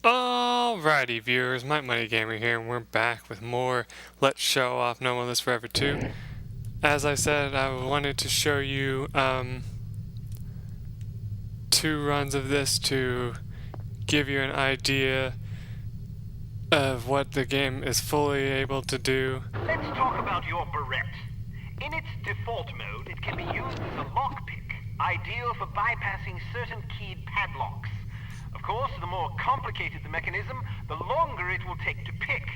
Alrighty viewers, MikeMoneyGMR here, and we're back with more Let's Show Off No One Lives Forever 2. As I said, I wanted to show you 2 runs of this to give you an idea of what the game is fully able to do. Let's talk about your barrette. In its default mode, it can be used as a lockpick, ideal for bypassing certain keyed padlocks. Of course, the more complicated the mechanism, the longer it will take to pick.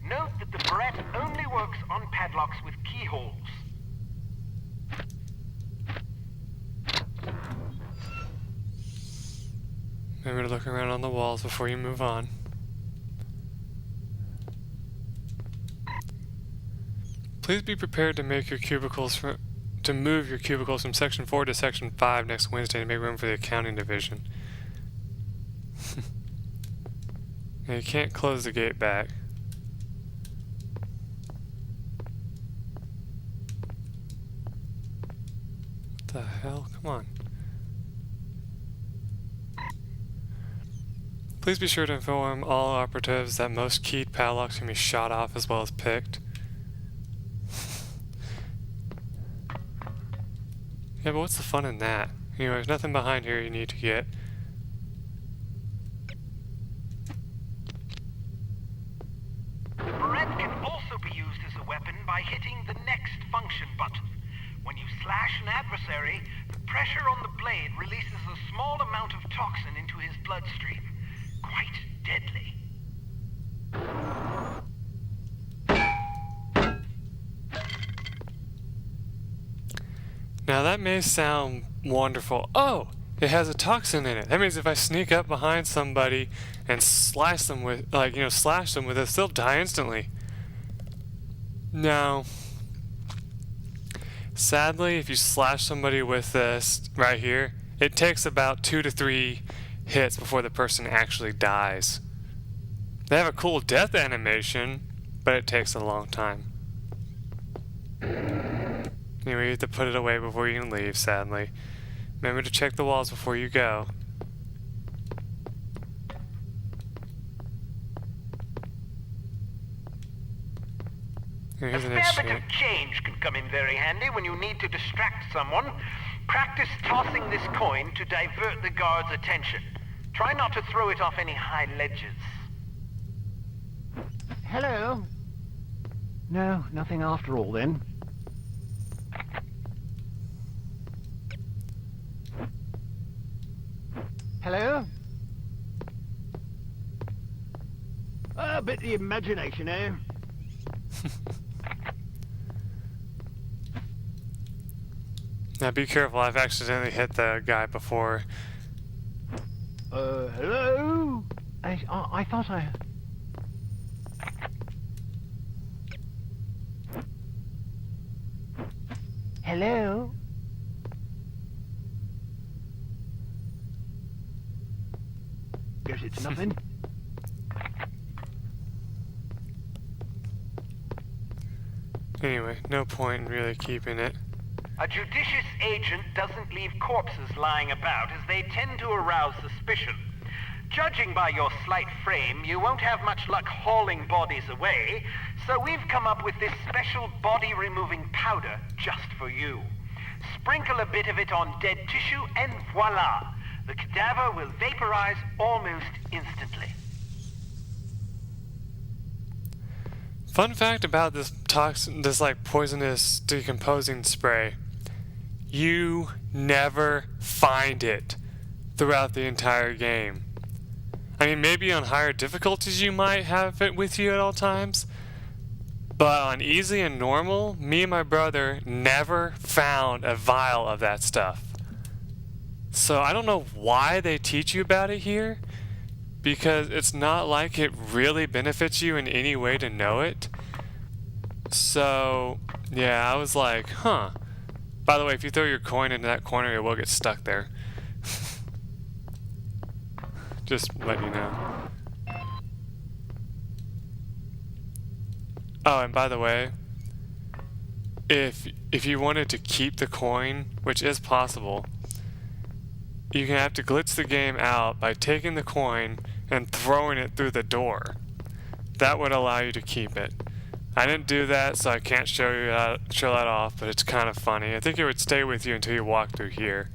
Note that the barrette only works on padlocks with keyholes. Remember to look around on the walls before you move on. Please be prepared to make your cubicles move your cubicles from Section 4 to Section 5 next Wednesday to make room for the accounting division. Now you can't close the gate back. What the hell? Come on. Please be sure to inform all operatives that most keyed padlocks can be shot off as well as picked. Yeah, but what's the fun in that? You know, there's nothing behind here you need to get. The barrette can also be used as a weapon by hitting the next function button. When you slash an adversary, the pressure on the blade releases a small amount of toxin into his bloodstream. Quite deadly. Now that may sound wonderful. Oh, it has a toxin in it. That means if I sneak up behind somebody and slice them with, slash them with it, they'll die instantly. No. Sadly, if you slash somebody with this right here, it takes about 2 to 3 hits before the person actually dies. They have a cool death animation, but it takes a long time. Anyway, you have to put it away before you can leave, sadly. Remember to check the walls before you go. Here's A an fair bit issue. of change can come in very handy when you need to distract someone. Practice tossing this coin to divert the guard's attention. Try not to throw it off any high ledges. Hello? No, nothing after all then. Hello? A bit of imagination, eh? Now be careful, I've accidentally hit the guy before. Hello? I thought I... Hello? Guess it's nothing. Anyway, no point in really keeping it. A judicious agent doesn't leave corpses lying about, as they tend to arouse suspicion. Judging by your slight frame, you won't have much luck hauling bodies away, so we've come up with this special body-removing powder just for you. Sprinkle a bit of it on dead tissue, and voila! The cadaver will vaporize almost instantly. Fun fact about this poisonous decomposing spray. You never find it throughout the entire game. I mean, maybe on higher difficulties you might have it with you at all times, but on easy and normal, me and my brother never found a vial of that stuff. So I don't know why they teach you about it here, because it's not like it really benefits you in any way to know it. So, yeah, I was like, huh. By the way, if you throw your coin into that corner, it will get stuck there. Just let you know. Oh, and by the way, if you wanted to keep the coin, which is possible, you can have to glitch the game out by taking the coin and throwing it through the door. That would allow you to keep it. I didn't do that, so I can't show that off, but it's kind of funny. I think it would stay with you until you walk through here.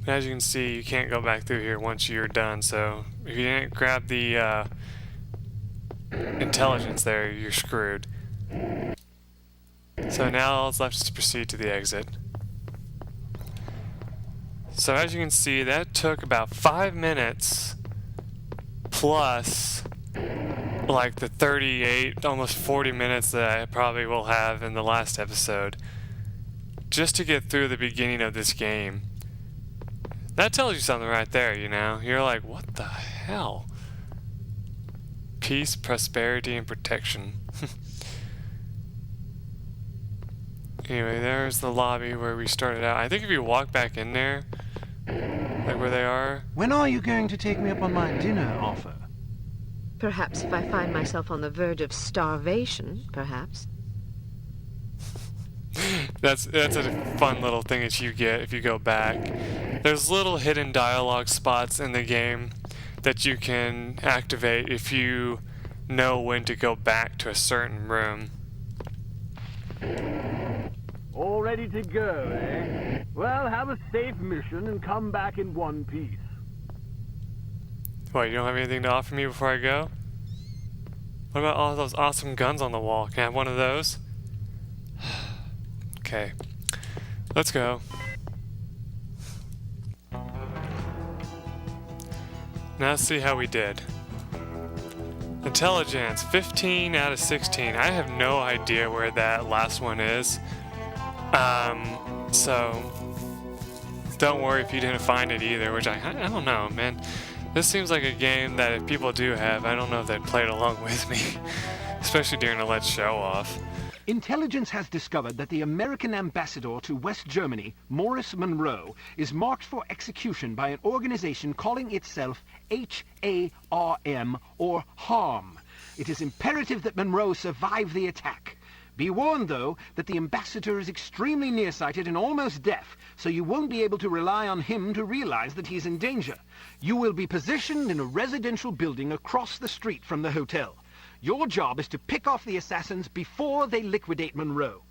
As you can see, you can't go back through here once you're done, so if you didn't grab the intelligence there, you're screwed. So now all that's left is to proceed to the exit. So as you can see, that took about 5 minutes plus like the 38, almost 40 minutes that I probably will have in the last episode just to get through the beginning of this game. That tells you something right there, you know? You're like, what the hell? Peace, prosperity, and protection. Anyway, there's the lobby where we started out. I think if you walk back in there, like where they are... When are you going to take me up on my dinner offer? Perhaps if I find myself on the verge of starvation, perhaps. That's a fun little thing that you get if you go back. There's little hidden dialogue spots in the game that you can activate if you know when to go back to a certain room. All ready to go, eh? Well, have a safe mission and come back in one piece. What, you don't have anything to offer me before I go? What about all those awesome guns on the wall? Can I have one of those? Okay. Let's go. Now let's see how we did. Intelligence, 15 out of 16. I have no idea where that last one is. So don't worry if you didn't find it either, which I don't know, man. This seems like a game that if people do have, I don't know if they'd play it along with me, especially during a Let's Show Off. Intelligence has discovered that the American ambassador to West Germany, Morris Monroe, is marked for execution by an organization calling itself HARM, or HARM. It is imperative that Monroe survive the attack. Be warned, though, that the ambassador is extremely nearsighted and almost deaf, so you won't be able to rely on him to realize that he's in danger. You will be positioned in a residential building across the street from the hotel. Your job is to pick off the assassins before they liquidate Monroe.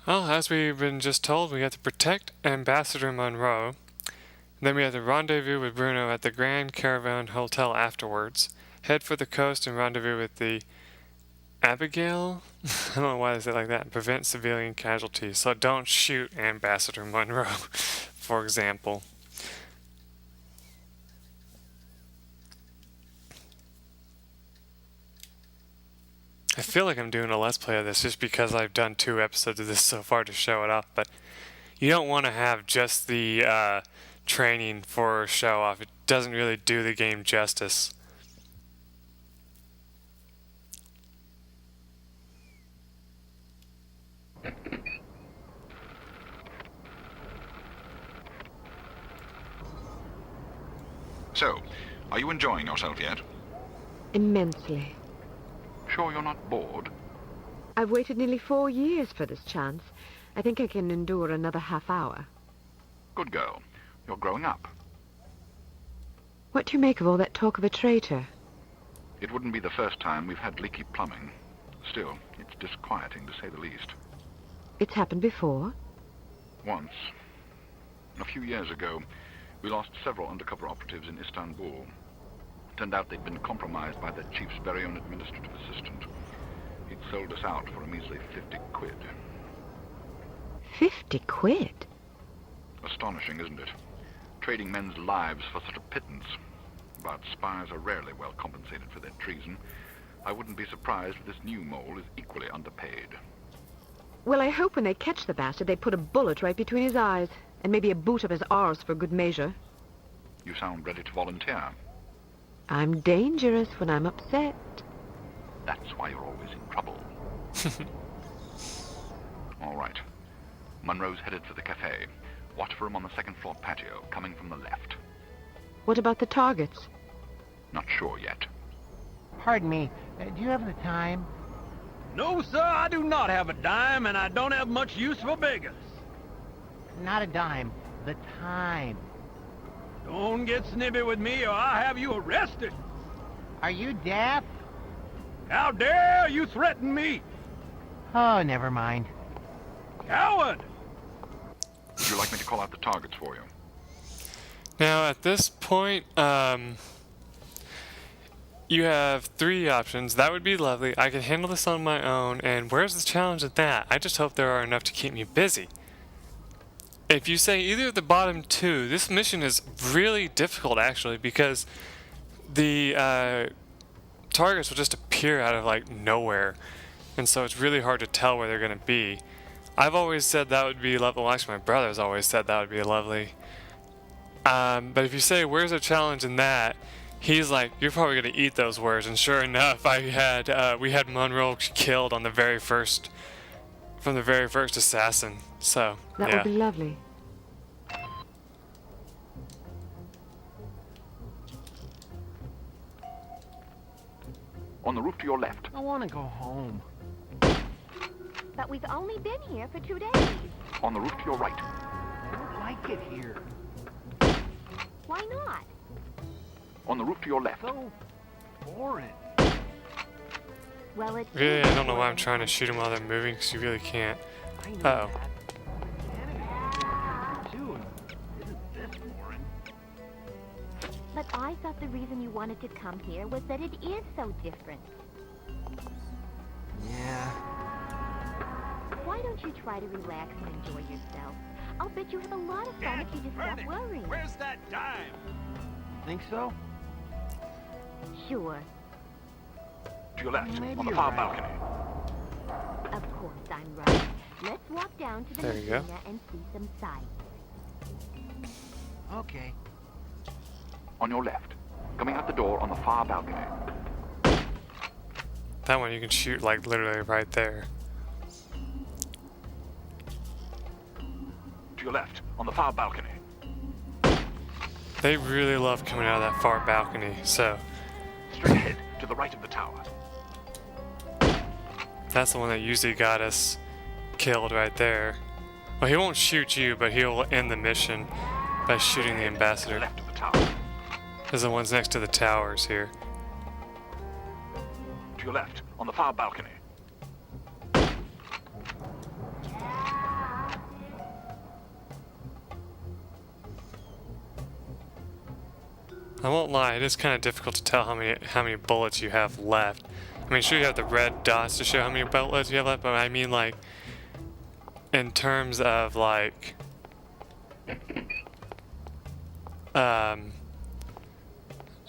Well, as we've been just told, we have to protect Ambassador Monroe. Then we have to rendezvous with Bruno at the Grand Caravan Hotel afterwards. Head for the coast and rendezvous with the Abigail? I don't know why they say it like that. Prevent civilian casualties. So don't shoot Ambassador Monroe, for example. I feel like I'm doing a Let's Play of this just because I've done 2 episodes of this so far to show it off, but you don't want to have just the training for show off. It doesn't really do the game justice. So, are you enjoying yourself yet? Immensely. Sure you're not bored? I've waited nearly 4 years for this chance. I think I can endure another half hour. Good girl. You're growing up. What do you make of all that talk of a traitor? It wouldn't be the first time we've had leaky plumbing. Still, it's disquieting to say the least. It's happened before? Once, a few years ago, we lost several undercover operatives in Istanbul. Turned out they'd been compromised by the chief's very own administrative assistant. He'd sold us out for a measly 50 quid. 50 quid? Astonishing, isn't it? Trading men's lives for such a pittance. But spies are rarely well compensated for their treason. I wouldn't be surprised if this new mole is equally underpaid. Well, I hope when they catch the bastard, they put a bullet right between his eyes, and maybe a boot up his arse for good measure. You sound ready to volunteer. I'm dangerous when I'm upset. That's why you're always in trouble. All right. Monroe's headed for the cafe. Watch for him on the second-floor patio, coming from the left. What about the targets? Not sure yet. Pardon me, do you have the time? No, sir, I do not have a dime, and I don't have much use for beggars. Not a dime. the time. Don't get snippy with me or I'll have you arrested. Are you deaf? How dare you threaten me? Oh, never mind. Coward! Would you like me to call out the targets for you? Now, at this point, you have 3 options. That would be lovely. I can handle this on my own, and where's the challenge with that? I just hope there are enough to keep me busy. If you say either of the bottom 2, this mission is really difficult, actually, because the targets will just appear out of, like, nowhere, and so it's really hard to tell where they're going to be. I've always said that would be lovely. Well, actually, my brother's always said that would be lovely. But if you say, where's the challenge in that? He's like, you're probably going to eat those words. And sure enough, we had Monroe killed on the very first, from the very first assassin. So, That yeah. would be lovely. On the roof to your left. I want to go home. But we've only been here for 2 days. On the roof to your right. I don't like it here. Why not? On the roof to your left. So boring. Well, it's Really, I don't know why I'm trying to shoot them while they're moving, because you really can't. I know Uh-oh. that. Canada too. Isn't this boring? But I thought the reason you wanted to come here was that it is so different. Yeah. Why don't you try to relax and enjoy yourself? I'll bet you have a lot of fun if you just stop worrying. Where's that dime? Think so? Sure. To your left. Maybe On the you're far right. balcony. Of course I'm right. Let's walk down to the There you go. marina and see some sights. Okay. On your left. Coming out the door on the far balcony. That one you can shoot, like, literally right there. To your left. On the far balcony. They really love coming out of that far balcony, so Straight ahead to the right of the tower. that's the one that usually got us killed right there. Well, he won't shoot you, but he'll end the mission by shooting the To the ambassador. left of the tower. There's the ones next to the towers here. To your left. On the far balcony. I won't lie, it is kind of difficult to tell how many bullets you have left. I mean, sure you have the red dots to show how many bullets you have left, but I mean, like, in terms of, like, how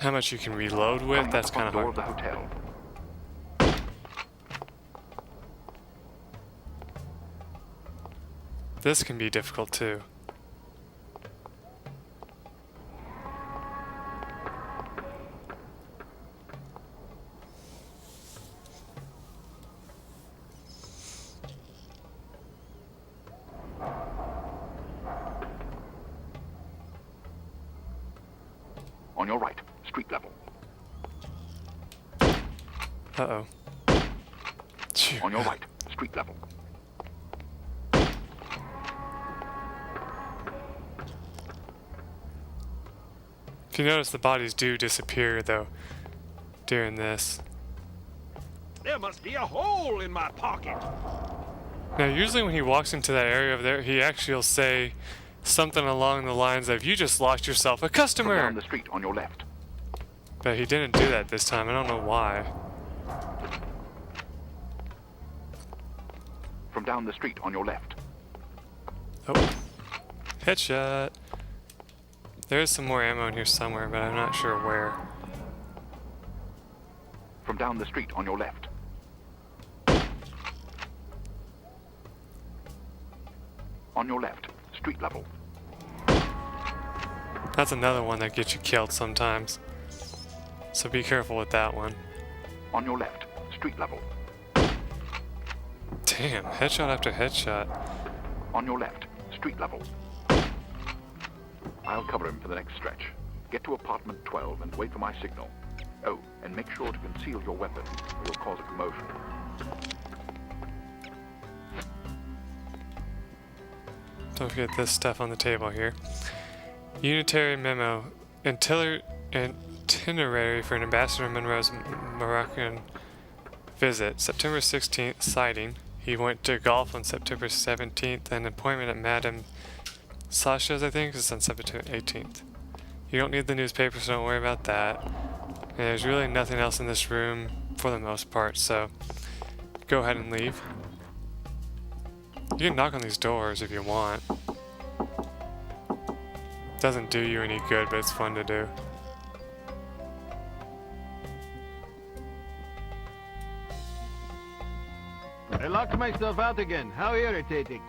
much you can reload with, Coming that's out the kind front of door hard. of the hotel. This can be difficult too. On your right. Street level. Uh-oh. Phew. On your right. Street level. If you notice, the bodies do disappear, though, during this. There must be a hole in my pocket. Now, usually when he walks into that area over there, he actually will say something along the lines of, "You just lost yourself a From customer!" down the street on your left. But he didn't do that this time. I don't know why. From down the street on your left. Oh. Headshot. There's some more ammo in here somewhere, but I'm not sure where. From down the street on your left. On your left. Street level. That's another one that gets you killed sometimes. So be careful with that one. On your left. Street level. Damn, headshot after headshot. On your left. Street level. I'll cover him for the next stretch. Get to apartment 12 and wait for my signal. Oh, and make sure to conceal your weapon, or you'll cause a commotion. don't forget this stuff on the table here. Unitary memo. Itinerary for an Ambassador Monroe's Moroccan visit. September 16th, sighting. He went to golf on September 17th. An appointment at Madame Sasha's, I think, is on September 18th. You don't need the newspaper, so don't worry about that. And there's really nothing else in this room for the most part, so go ahead and leave. You can knock on these doors if you want. Doesn't do you any good, but it's fun to do. I locked myself out again. How irritating.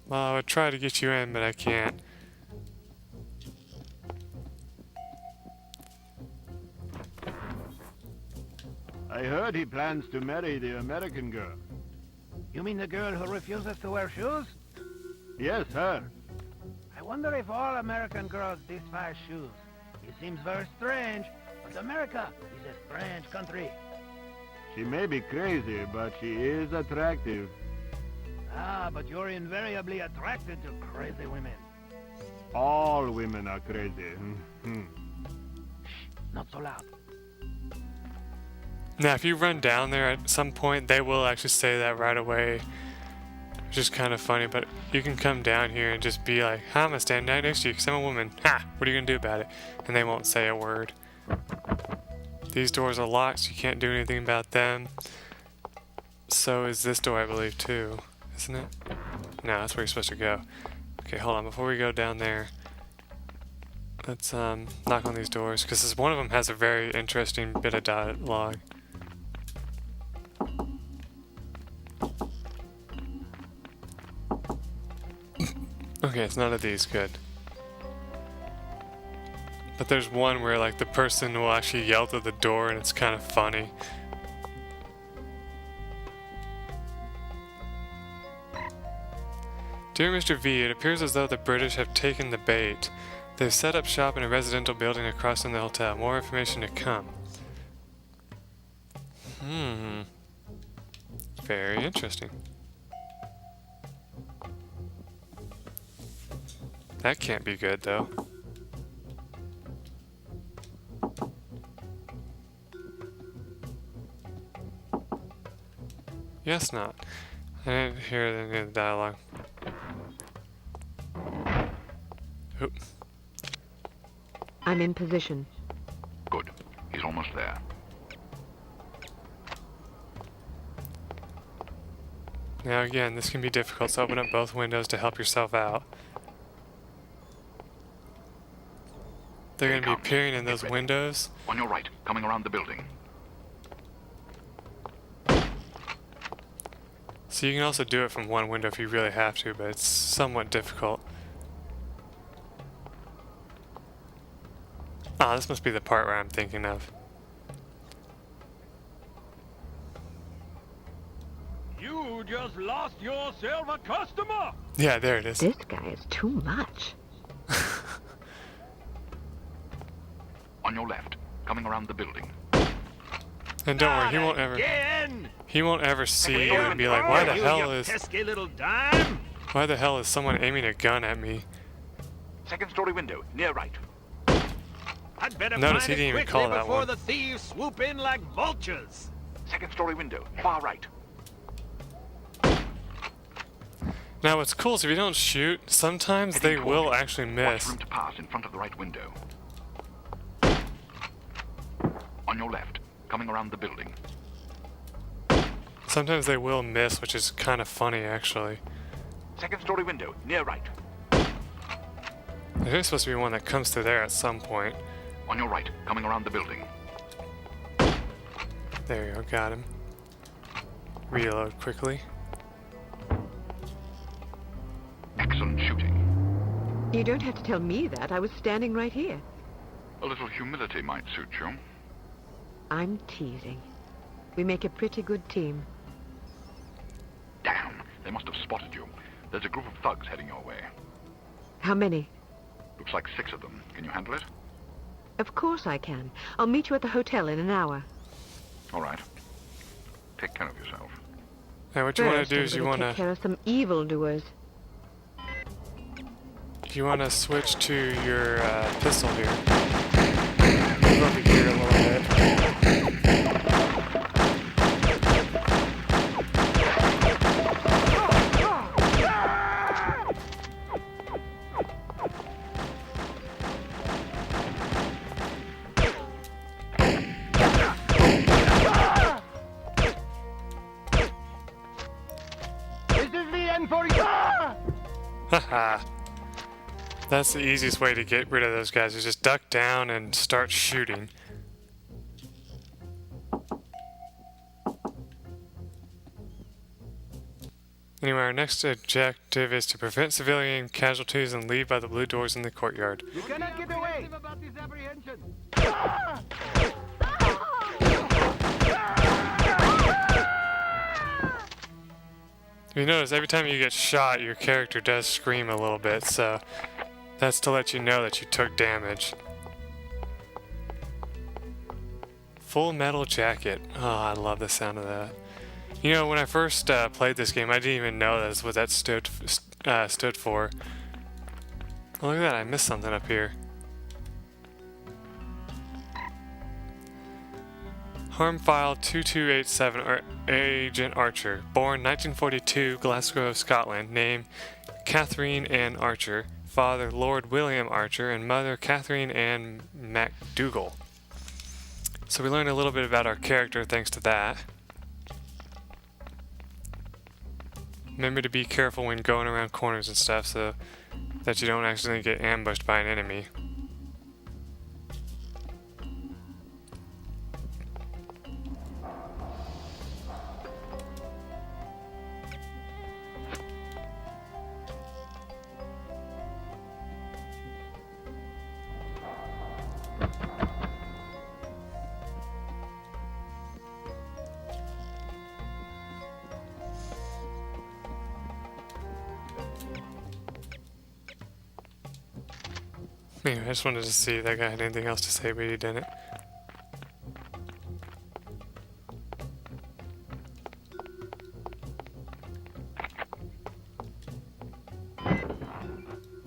Well, I would try to get you in, but I can't. I heard he plans to marry the American girl. You mean the girl who refuses to wear shoes? Yes, her. I wonder if all American girls despise shoes. It seems very strange, but America is a strange country. She may be crazy, but she is attractive. Ah, but you're invariably attracted to crazy women. All women are crazy. Not so loud. Now, if you run down there at some point, they will actually say that right away, which is kind of funny, but you can come down here and just be like, "Hi, I'm gonna stand right next to you because I'm a woman. Ha! What are you gonna do about it?" And they won't say a word. These doors are locked, so you can't do anything about them. So is this door, I believe, too. Isn't it? No, that's where you're supposed to go. Okay, hold on. Before we go down there, let's knock on these doors, because one of them has a very interesting bit of dialogue. Okay, it's none of these. Good. But there's one where, like, the person will actually yell through the door, and it's kind of funny. Dear Mr. V, it appears as though the British have taken the bait. They've set up shop in a residential building across from the hotel. More information to come. Very interesting. That can't be good, though. Yes, not. I didn't hear any of the dialogue. Oop. I'm in position. Good. He's almost there. Now again, this can be difficult, so open up both windows to help yourself out. They're going to be peering in those windows. On your right, coming around the building. So you can also do it from one window if you really have to, but it's somewhat difficult. Ah, this must be the part where I'm thinking of. You just lost yourself a customer! Yeah, there it is. This guy is too much. On your left, coming around the building. And don't worry, he won't ever see you and be like, why the hell is someone aiming a gun at me? Second story window, near right. I'd better Notice find he didn't it even call quickly that before one. the thieves swoop in like vultures. Second story window, far right. Now what's cool is if you don't shoot, sometimes they will actually Watch miss. room to pass in front of the right window. On your left, coming around the building. Sometimes they will miss, which is kind of funny actually. Second story window, near right. There's supposed to be one that comes through there at some point. On your right, coming around the building. There you go, got him. Reload quickly. Excellent shooting. You don't have to tell me that. I was standing right here. A little humility might suit you. I'm teasing. We make a pretty good team. Damn, they must have spotted you. There's a group of thugs heading your way. How many? Looks like 6 of them. Can you handle it? Of course I can. I'll meet you at the hotel in an hour. All right. take care of yourself. Hey, what you want First, to do I'm is you gonna want take to care of some evildoers. switch to your pistol here. Move over here a little bit. This is the end for you! Haha. That's the easiest way to get rid of those guys, is just duck down and start shooting. Anyway, our next objective is to prevent civilian casualties and leave by the blue doors in the courtyard. You cannot get away! About this apprehension. If you notice, every time you get shot, your character does scream a little bit, so that's to let you know that you took damage. Full Metal Jacket. Oh, I love the sound of that. You know, when I first played this game, I didn't even know that's what that stood for. Oh, look at that, I missed something up here. Harm File 2287, Agent Archer. Born 1942, Glasgow, Scotland. Name Catherine Ann Archer. Father Lord William Archer, and mother Catherine Ann MacDougall. So we learned a little bit about our character thanks to that. Remember to be careful when going around corners and stuff so that you don't accidentally get ambushed by an enemy. Anyway, I just wanted to see if that guy had anything else to say, but he didn't.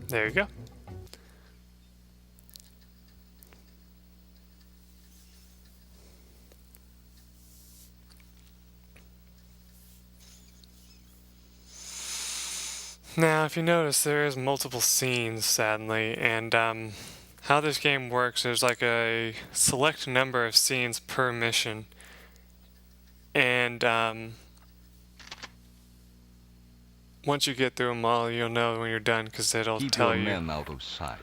There you go. Now, if you notice, there is multiple scenes, sadly, and how this game works, there's like a select number of scenes per mission, and once you get through them all, you'll know when you're done, because it'll Keep tell your you. men out of sight.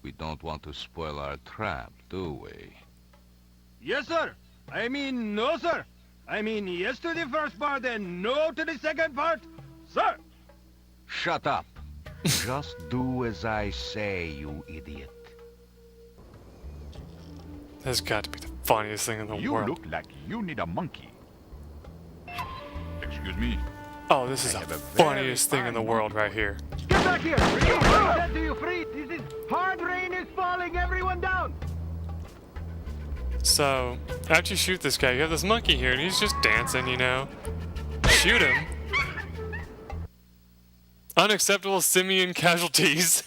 We don't want to spoil our trap, do we? Yes, sir. I mean, no, sir. I mean, yes to the first part and no to the second part, sir. Shut up. Just do as I say, you idiot. That's got to be the funniest thing in the world. look like you need a monkey. Excuse me. Oh, this is the have a funniest very thing in the fine world right here. Get back here! Freeze! I said to you, freeze! This is hard rain is falling, everyone down! So, after you shoot this guy, you have this monkey here, and he's just dancing, you know. Shoot him. Unacceptable simian casualties.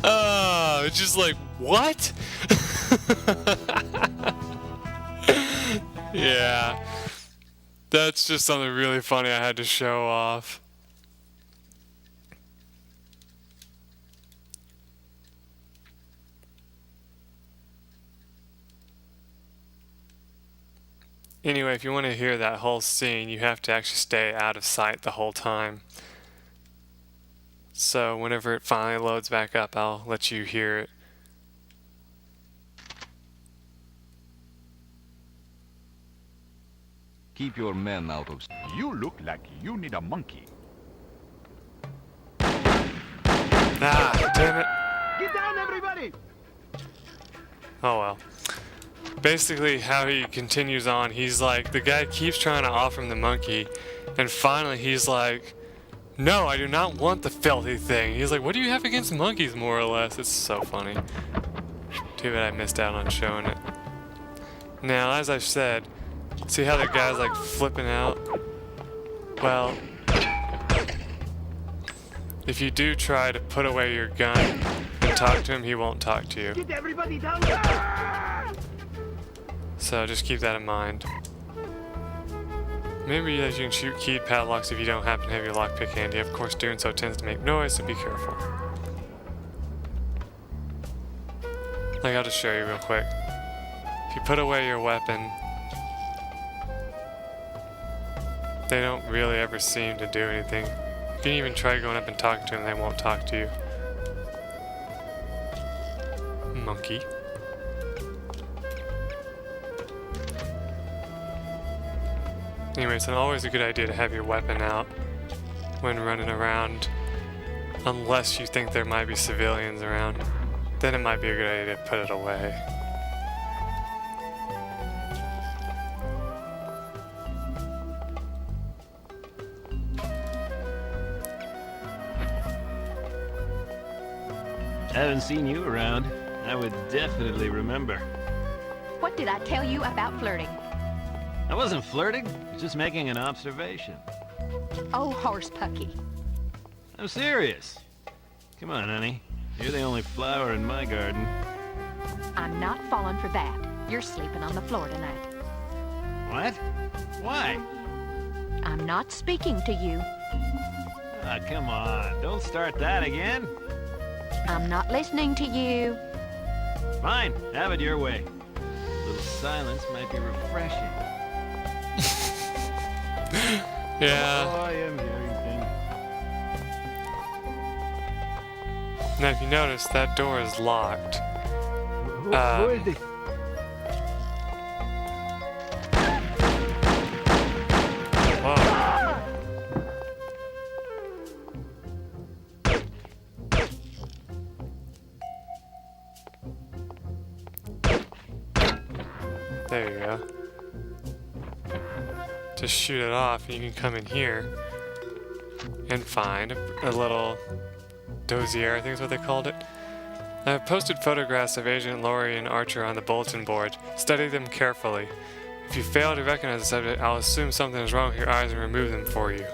Oh, it's just like, what? Yeah. That's just something really funny I had to show off. Anyway, if you want to hear that whole scene, you have to actually stay out of sight the whole time. So whenever it finally loads back up, I'll let you hear it. Keep your men out of sight. You look like you need a monkey. Ah, damn it. Get down, everybody! Oh well. Basically, how he continues on, he's like, the guy keeps trying to offer him the monkey, and finally he's like, no, I do not want the filthy thing. He's like, what do you have against monkeys, more or less? It's so funny. Too bad I missed out on showing it. Now, as I've said, see how the guy's like flipping out? Well, if you do try to put away your gun and talk to him, he won't talk to you. Get everybody down! So just keep that in mind. Maybe that you can shoot keyed padlocks if you don't happen to have your lockpick handy. Of course, doing so tends to make noise, so be careful. Like, I'll just show you real quick. If you put away your weapon, they don't really ever seem to do anything. You can even try going up and talking to them, they won't talk to you. Monkey. Anyway, it's always a good idea to have your weapon out when running around, unless you think there might be civilians around. Then it might be a good idea to put it away. I haven't seen you around. I would definitely remember. What did I tell you about flirting? I wasn't flirting. I was just making an observation. Oh, horse pucky. I'm serious. Come on, honey. You're the only flower in my garden. I'm not falling for that. You're sleeping on the floor tonight. What? Why? I'm not speaking to you. Ah, come on. Don't start that again. I'm not listening to you. Fine. Have it your way. A little silence might be refreshing. Yeah. Oh, I am hearing things. Now, if you notice, that door is locked. Who is it? Whoa. There you go. Just shoot it off, and you can come in here and find a little dossier, I think is what they called it. I've posted photographs of Agent Laurie and Archer on the bulletin board. Study them carefully. If you fail to recognize the subject, I'll assume something is wrong with your eyes and remove them for you.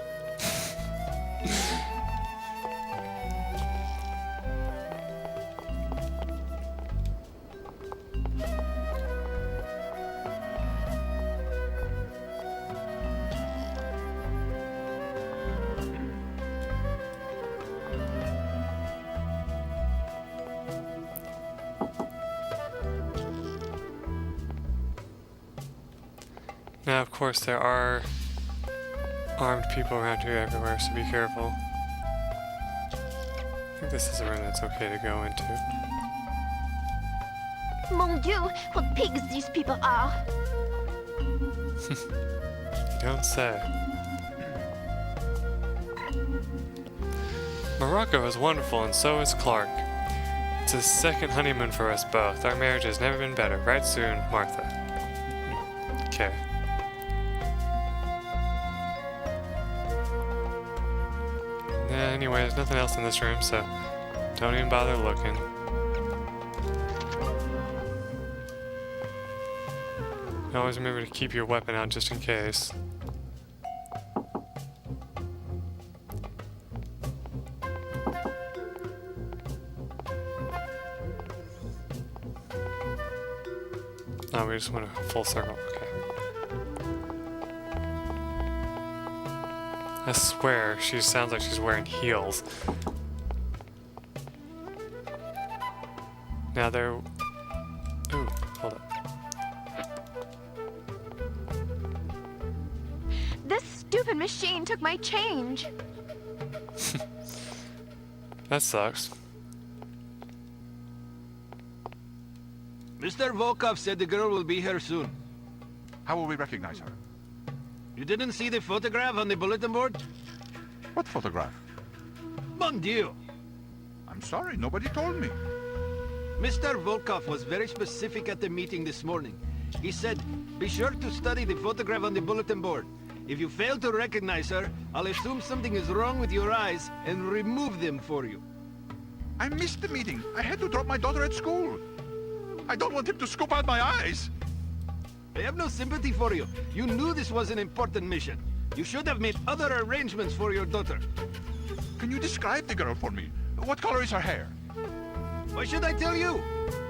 Now, of course, there are armed people around here everywhere, so be careful. I think this is a room that's okay to go into. Mon Dieu, what pigs these people are. You don't say. Morocco is wonderful, and so is Clark. It's a second honeymoon for us both. Our marriage has never been better. Right soon, Martha. Okay. Anyway, there's nothing else in this room, so don't even bother looking. And always remember to keep your weapon out just in case. Oh, we just went a full circle. Okay. I swear, she sounds like she's wearing heels. Now they're... Ooh, hold up. This stupid machine took my change. That sucks. Mr. Volkov said the girl will be here soon. How will we recognize her? You didn't see the photograph on the bulletin board? What photograph? Mon Dieu! I'm sorry, nobody told me. Mr. Volkov was very specific at the meeting this morning. He said, be sure to study the photograph on the bulletin board. If you fail to recognize her, I'll assume something is wrong with your eyes and remove them for you. I missed the meeting. I had to drop my daughter at school. I don't want him to scope out my eyes. I have no sympathy for you. You knew this was an important mission. You should have made other arrangements for your daughter. Can you describe the girl for me? What color is her hair? Why should I tell you?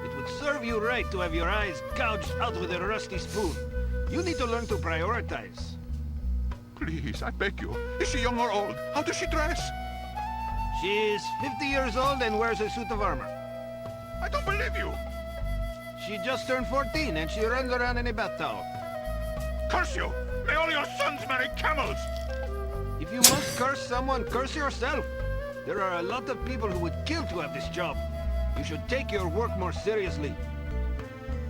It would serve you right to have your eyes gouged out with a rusty spoon. You need to learn to prioritize. Please, I beg you. Is she young or old? How does she dress? She's 50 years old and wears a suit of armor. I don't believe you. She just turned 14 and she runs around in a bath towel. Curse you! May all your sons marry camels! If you must curse someone, curse yourself. There are a lot of people who would kill to have this job. You should take your work more seriously.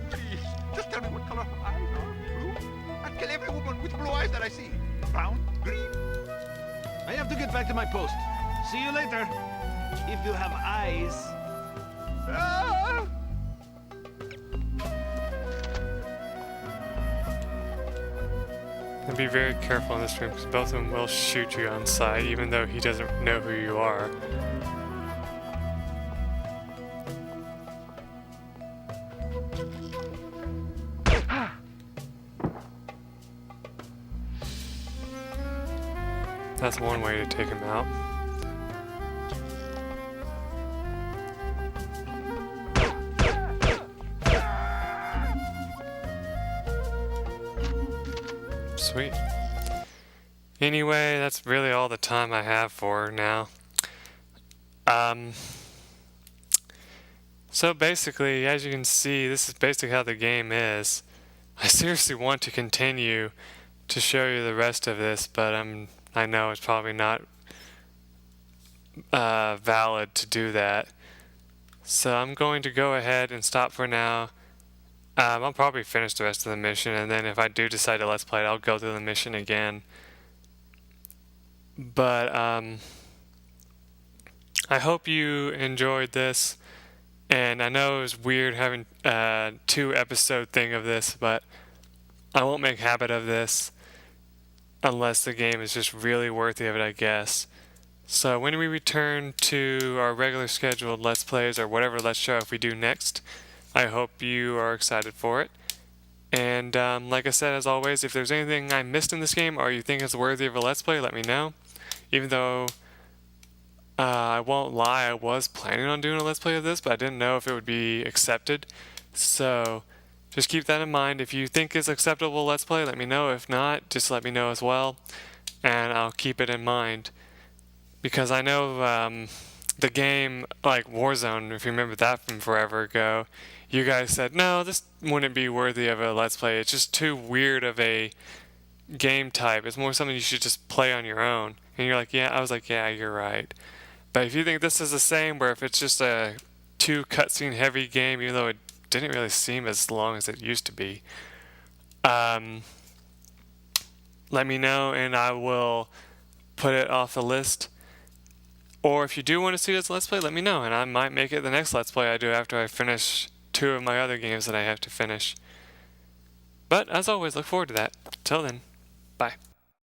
Please, just tell me what color her eyes are. Blue? I'd kill every woman with blue eyes that I see. Brown? Green? I have to get back to my post. See you later. If you have eyes. Ah! And be very careful in this room because both of them will shoot you on sight even though he doesn't know who you are. That's one way to take him out. Sweet. Anyway, that's really all the time I have for now. So basically, as you can see, this is basically how the game is. I seriously want to continue to show you the rest of this, but I know it's probably not valid to do that. So I'm going to go ahead and stop for now. I'll probably finish the rest of the mission, and then if I do decide to Let's Play it, I'll go through the mission again. But I hope you enjoyed this, and I know it was weird having a 2-episode thing of this, but I won't make a habit of this unless the game is just really worthy of it, I guess. So when we return to our regular scheduled Let's Plays or whatever Let's Show if we do next, I hope you are excited for it. And like I said, as always, if there's anything I missed in this game or you think is worthy of a Let's Play, let me know. Even though I won't lie, I was planning on doing a Let's Play of this, but I didn't know if it would be accepted. So just keep that in mind. If you think it's acceptable Let's Play, let me know. If not, just let me know as well, and I'll keep it in mind. Because I know the game, like Warzone, if you remember that from forever ago, you guys said, no, this wouldn't be worthy of a Let's Play. It's just too weird of a game type. It's more something you should just play on your own. And you're like, yeah, I was like, yeah, you're right. But if you think this is the same, where if it's just a 2 cutscene heavy game, even though it didn't really seem as long as it used to be, let me know and I will put it off the list. Or if you do want to see this Let's Play, let me know, and I might make it the next Let's Play I do after I finish 2 of my other games that I have to finish. But, as always, look forward to that. Till then, bye.